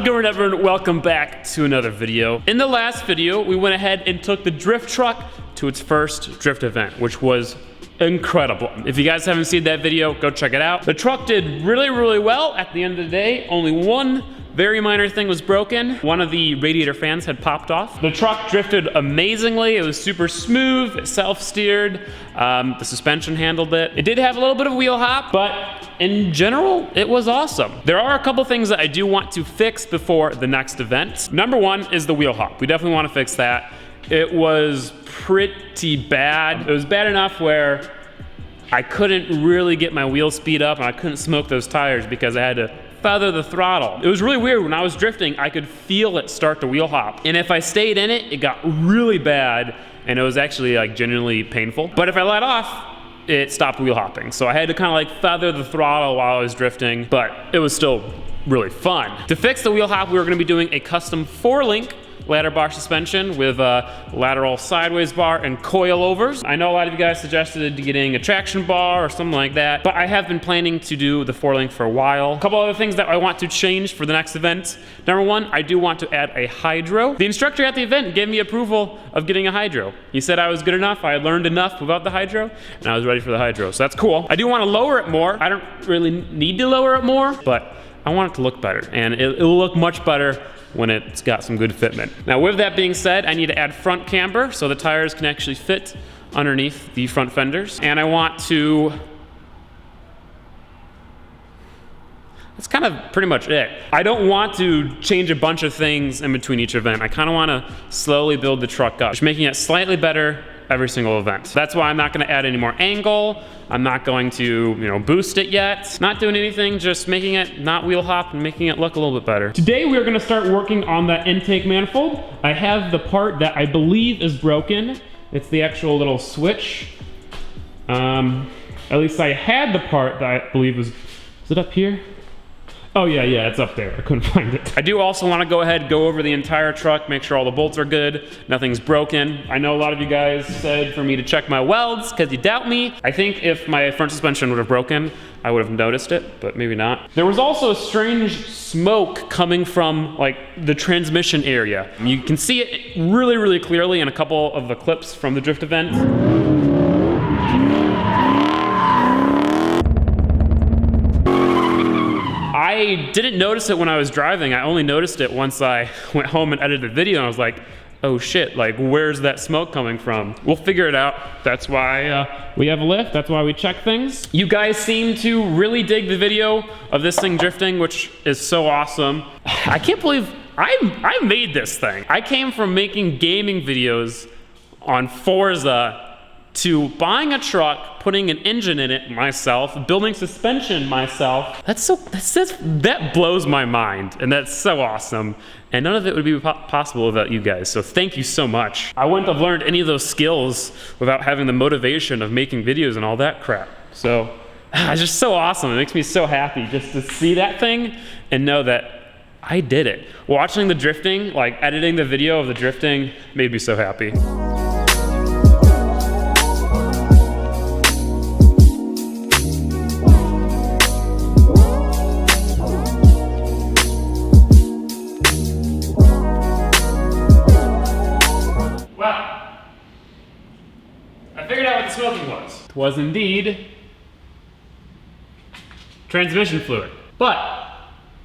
good everyone? Welcome back to another video. In the last video, we went ahead and took the drift truck to its first drift event, which was incredible. If you guys haven't seen that video, go check it out. The truck did really well. At the end of the day, only one very minor thing was broken. One of the radiator fans had popped off. The truck drifted amazingly. It was super smooth, self-steered. The suspension handled it. It did have a little bit of wheel hop, but in general, it was awesome. There are a couple things that I do want to fix before the next event. Number one is the wheel hop. We definitely want to fix that. It was pretty bad. It was bad enough where I couldn't really get my wheel speed up and I couldn't smoke those tires because I had to feather the throttle. It was really weird. When I was drifting, I could feel it start to wheel hop. And if I stayed in it, it got really bad and it was actually like genuinely painful. But if I let off, it stopped wheel hopping. So I had to kind of like feather the throttle while I was drifting, but it was still really fun. To fix the wheel hop, we were gonna be doing a custom 4-link ladder bar suspension with a lateral sideways bar and coilovers. I know a lot of you guys suggested getting a traction bar or something like that, but I have been planning to do the 4-link for a while. A couple other things that I want to change for the next event. Number one, I do want to add a hydro. The instructor at the event gave me approval of getting a hydro. He said I was good enough, I had learned enough about the hydro, and I was ready for the hydro, so that's cool. I do want to lower it more. I don't really need to lower it more, but I want it to look better, and it'll look much better when it's got some good fitment. Now with that being said, I need to add front camber so the tires can actually fit underneath the front fenders. And I want to, that's kind of pretty much it. I don't want to change a bunch of things in between each event. I kind of want to slowly build the truck up, just making it slightly better every single event. That's why I'm not gonna add any more angle. I'm not going to, boost it yet. Not doing anything, just making it not wheel hop and making it look a little bit better. Today we're gonna start working on that intake manifold. I have the part that I believe is broken. It's the actual little switch. At least I had the part that I believe was it up here? Oh yeah, it's up there. I couldn't find it. I do also want to go ahead, go over the entire truck, make sure all the bolts are good, nothing's broken. I know a lot of you guys said for me to check my welds because you doubt me. I think if my front suspension would have broken, I would have noticed it, but maybe not. There was also a strange smoke coming from like the transmission area. You can see it really clearly in a couple of the clips from the drift event. I didn't notice it when I was driving. I only noticed it once I went home and edited the video and I was like, oh shit, like where's that smoke coming from? We'll figure it out. That's why we have a lift. That's why we check things. You guys seem to really dig the video of this thing drifting, which is so awesome. I can't believe I made this thing. I came from making gaming videos on Forza to buying a truck, putting an engine in it myself, building suspension myself. That blows my mind, and that's so awesome. And none of it would be possible without you guys, so thank you so much. I wouldn't have learned any of those skills without having the motivation of making videos and all that crap. So, it's just so awesome. It makes me so happy just to see that thing and know that I did it. Watching the drifting, like editing the video of the drifting, made me so happy. I figured out what the smoking was. It was indeed transmission fluid, but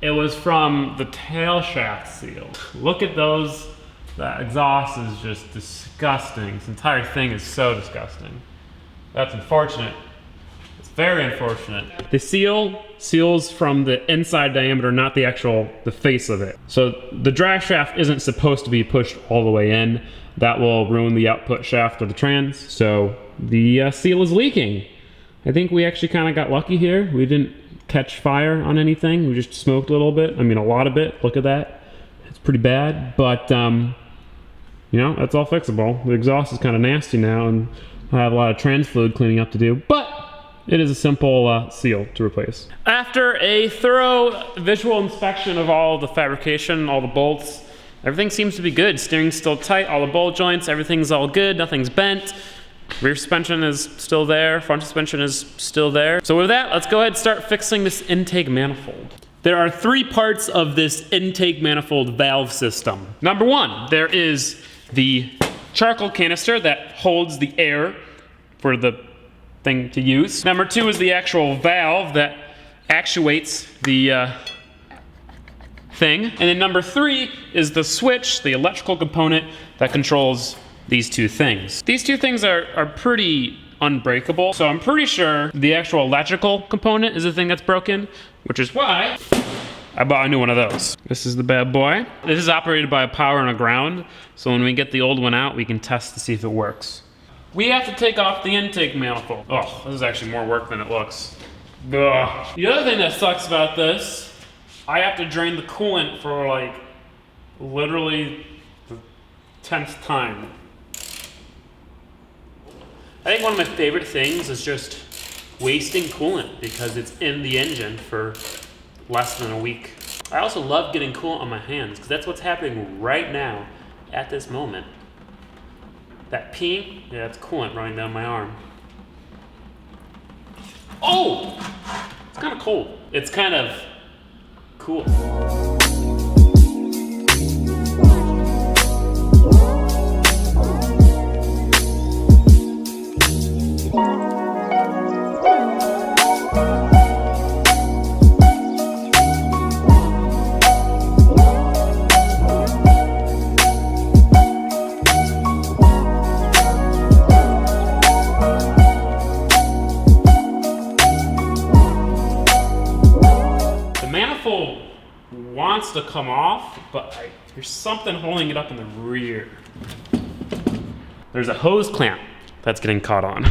it was from the tail shaft seal. Look at those. That exhaust is just disgusting. This entire thing is so disgusting. That's unfortunate. It's very unfortunate. The seal seals from the inside diameter, not the face of it. So the drag shaft isn't supposed to be pushed all the way in. That will ruin the output shaft of the trans. So the seal is leaking. I think we actually kind of got lucky here. We didn't catch fire on anything. We just smoked a little bit. I mean, a lot of it. Look at that. It's pretty bad, but that's all fixable. The exhaust is kind of nasty now, and I have a lot of trans fluid cleaning up to do, but it is a simple seal to replace. After a thorough visual inspection of all the fabrication, all the bolts, everything seems to be good. Steering's still tight, all the bolt joints, everything's all good, nothing's bent. Rear suspension is still there, front suspension is still there. So with that, let's go ahead and start fixing this intake manifold. There are three parts of this intake manifold valve system. Number one, there is the charcoal canister that holds the air for the thing to use. Number two is the actual valve that actuates the thing. And then number three is the switch, the electrical component that controls these two things. These two things are pretty unbreakable, so I'm pretty sure the actual electrical component is the thing that's broken, which is why I bought a new one of those. This is the bad boy. This is operated by a power and a ground, so when we get the old one out, we can test to see if it works. We have to take off the intake manifold. Oh, this is actually more work than it looks. Ugh. The other thing that sucks about this, I have to drain the coolant for like literally the 10th time. I think one of my favorite things is just wasting coolant because it's in the engine for less than a week. I also love getting coolant on my hands because that's what's happening right now at this moment. That peeing, yeah, that's coolant running down my arm. Oh! It's kind of cold. It's kind of cool. Wants to come off, but there's something holding it up in the rear. There's a hose clamp that's getting caught on.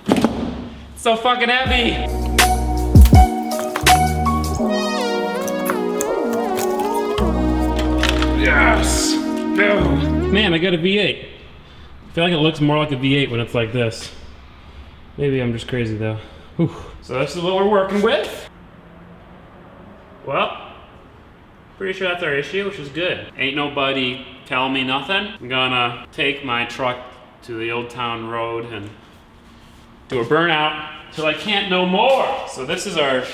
It's so fucking heavy. Yes. No. Man, I got a V8. I feel like it looks more like a V8 when it's like this. Maybe I'm just crazy though. Whew. So this is what we're working with. Well, pretty sure that's our issue, which is good. Ain't nobody telling me nothing. I'm gonna take my truck to the Old Town Road and do a burnout till I can't no more. So this is our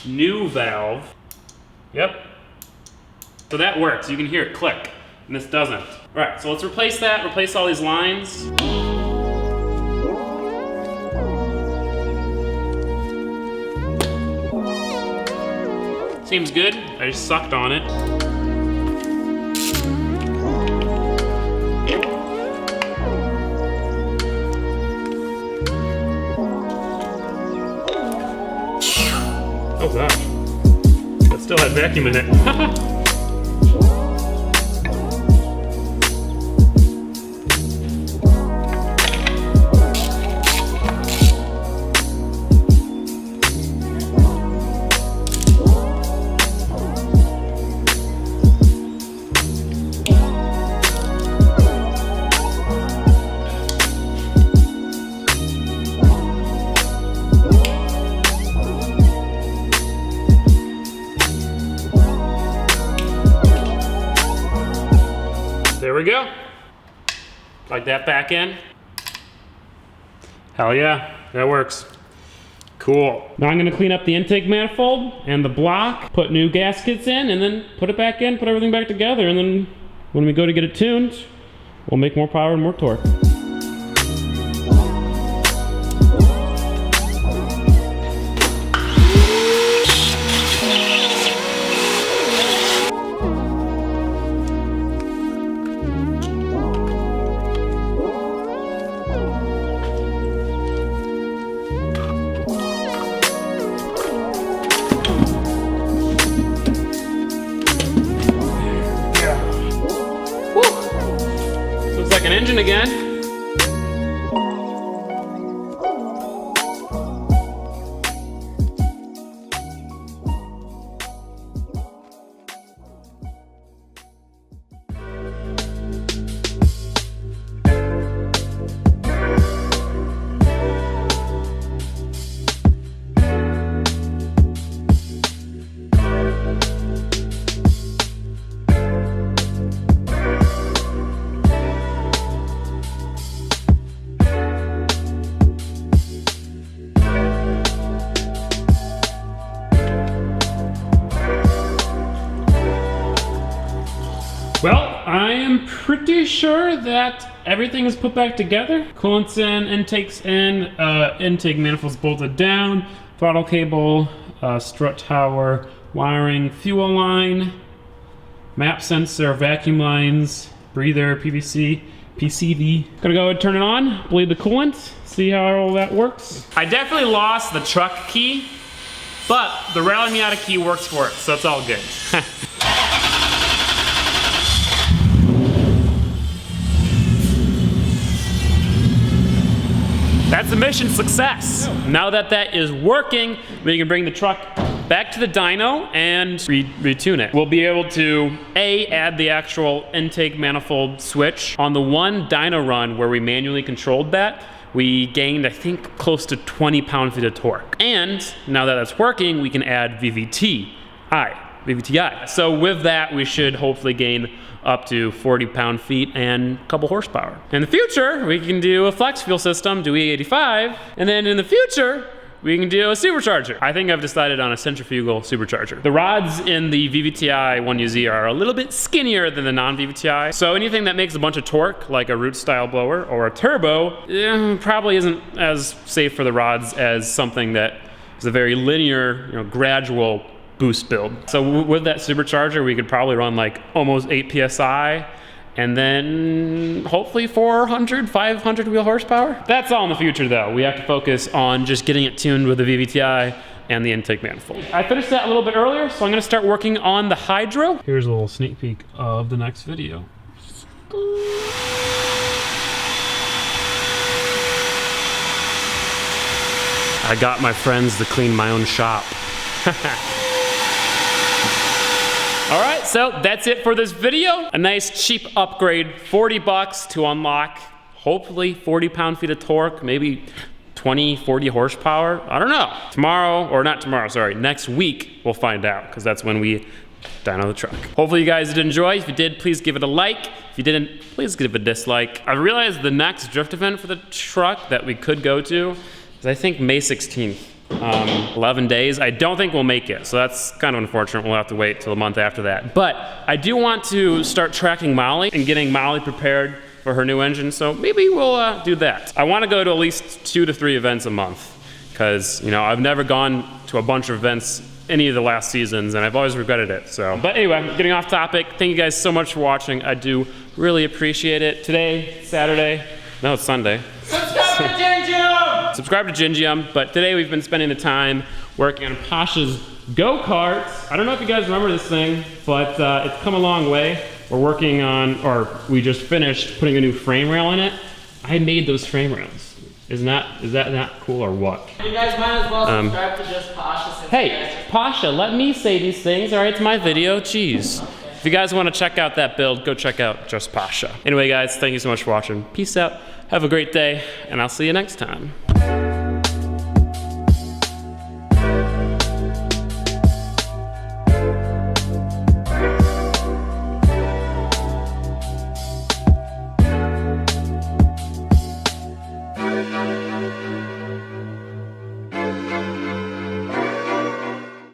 new valve. Yep. So that works. You can hear it click, and this doesn't. All right, so let's replace that, replace all these lines. Seems good. I just sucked on it. Oh gosh. That still had vacuum in it. There we go. Plug that back in. Hell yeah, that works. Cool. Now I'm gonna clean up the intake manifold and the block, put new gaskets in, and then put it back in, put everything back together, and then when we go to get it tuned, we'll make more power and more torque. An engine again. pretty sure that everything is put back together. Coolant's in, intake's in, intake manifold's bolted down, throttle cable, strut tower, wiring, fuel line, map sensor, vacuum lines, breather, PVC, PCV. Gonna go and turn it on, bleed the coolant, see how all that works. I definitely lost the truck key, but the Rally Miata key works for it, so it's all good. That's a mission success. Now that that is working, we can bring the truck back to the dyno and retune it. We'll be able to add the actual intake manifold switch. On the one dyno run where we manually controlled that, we gained, I think, close to 20 pound-feet of torque. And now that that's working, we can add VVTi. So with that, we should hopefully gain up to 40 pound-feet and a couple horsepower. In the future, we can do a flex fuel system, do E85, and then in the future, we can do a supercharger. I think I've decided on a centrifugal supercharger. The rods in the VVTi 1UZ are a little bit skinnier than the non-VVTi, so anything that makes a bunch of torque, like a root-style blower or a turbo, probably isn't as safe for the rods as something that is a very linear, gradual boost build. So with that supercharger, we could probably run like almost 8 PSI and then hopefully 400, 500 wheel horsepower. That's all in the future though. We have to focus on just getting it tuned with the VVTi and the intake manifold. I finished that a little bit earlier, so I'm gonna start working on the hydro. Here's a little sneak peek of the next video. I got my friends to clean my own shop. All right, so that's it for this video. A nice cheap upgrade, 40 bucks to unlock, hopefully 40 pound-feet of torque, maybe 20, 40 horsepower. I don't know. Next week we'll find out, because that's when we dyno the truck. Hopefully you guys did enjoy. If you did, please give it a like. If you didn't, please give it a dislike. I realized the next drift event for the truck that we could go to is I think May 16th. 11 days. I don't think we'll make it, so that's kind of unfortunate. We'll have to wait till a month after that. But I do want to start tracking Molly and getting Molly prepared for her new engine, so maybe we'll do that. I want to go to at least 2 to 3 events a month, because I've never gone to a bunch of events any of the last seasons, and I've always regretted it. But anyway, getting off topic. Thank you guys so much for watching. I do really appreciate it. Today, Saturday. No, it's Sunday. Subscribe to Gingium! Subscribe to Gingium, but today we've been spending the time working on Pasha's go-karts. I don't know if you guys remember this thing, but it's come a long way. We're working on, or we just finished putting a new frame rail in it. I made those frame rails. Is that not cool or what? You guys might as well subscribe to just Pasha. Hey, Pasha, let me say these things, all right? It's my video, jeez. Okay. If you guys want to check out that build, go check out Just Pasha. Anyway, guys, thank you so much for watching. Peace out. Have a great day, and I'll see you next time.